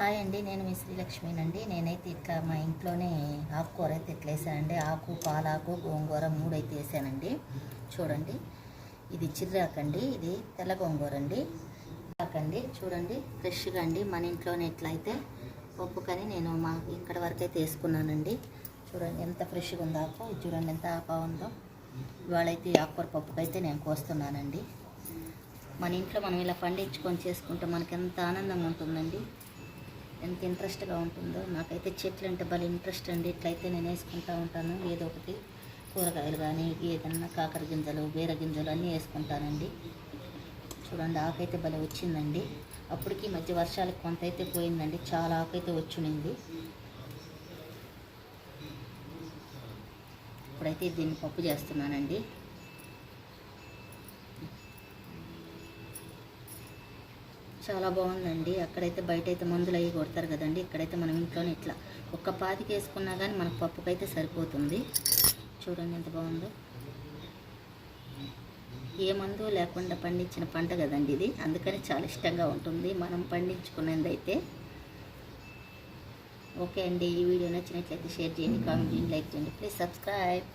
Hi అండి, నేను మీ శ్రీలక్ష్మినండి. నేనైతే ఇట్లా మా ఇంట్లోనే ఆకుకూర అయితే ఇట్లా వేసానండి. ఆకు, పాలాకు, గోంగూర 3 అయితే వేసానండి. చూడండి, ఇది చిర్రాకండి, ఇది తెల్ల గోంగూర అండి. ఆకండి చూడండి, ఫ్రెష్గా అండి. మన ఇంట్లోనే ఇట్లా అయితే పప్పుకని నేను ఇక్కడ వరకు అయితే వేసుకున్నానండి. చూడండి ఎంత ఫ్రెష్గా ఉందో ఆకు. చూడండి ఎంత బాగుందో. ఇవాళైతే ఆకుకూర పప్పుకైతే నేను కోస్తున్నానండి. మన ఇంట్లో మనం ఇలా పండించుకొని చేసుకుంటే మనకి ఎంత ఆనందంగా ఉంటుందండి, ఎంత ఇంట్రెస్ట్గా ఉంటుందో. నాకైతే చెట్లు అంటే భలే ఇంట్రెస్ట్ అండి. ఇట్లయితే నేను వేసుకుంటూ ఉంటాను. ఏదో ఒకటి కూరగాయలు కానీ ఏదన్నా కాకర గింజలు, బీర గింజలు అన్నీ వేసుకుంటానండి. చూడండి, ఆకైతే భలే వచ్చిందండి. అప్పటికి మధ్య వర్షాలకు కొంత అయితే పోయిందండి, చాలా ఆకైతే వచ్చింది. ఇప్పుడైతే దీన్ని పప్పు చేస్తున్నానండి. చాలా బాగుందండి. అక్కడైతే బయట అయితే మందులు అవి కొడతారు కదండి, ఇక్కడైతే మనం ఇంట్లోనే ఇట్లా ఒక్క పాతికి వేసుకున్నా కానీ మనకు పప్పుకైతే సరిపోతుంది. చూడండి ఎంత బాగుందో. ఏ మందు లేకుండా పండించిన పంట కదండి ఇది, అందుకని చాలా ఇష్టంగా ఉంటుంది మనం పండించుకునేది అయితే. ఓకే అండి, ఈ వీడియో నచ్చినట్లయితే షేర్ చేయండి, కామెంట్ చేయండి, లైక్ చేయండి. Please subscribe.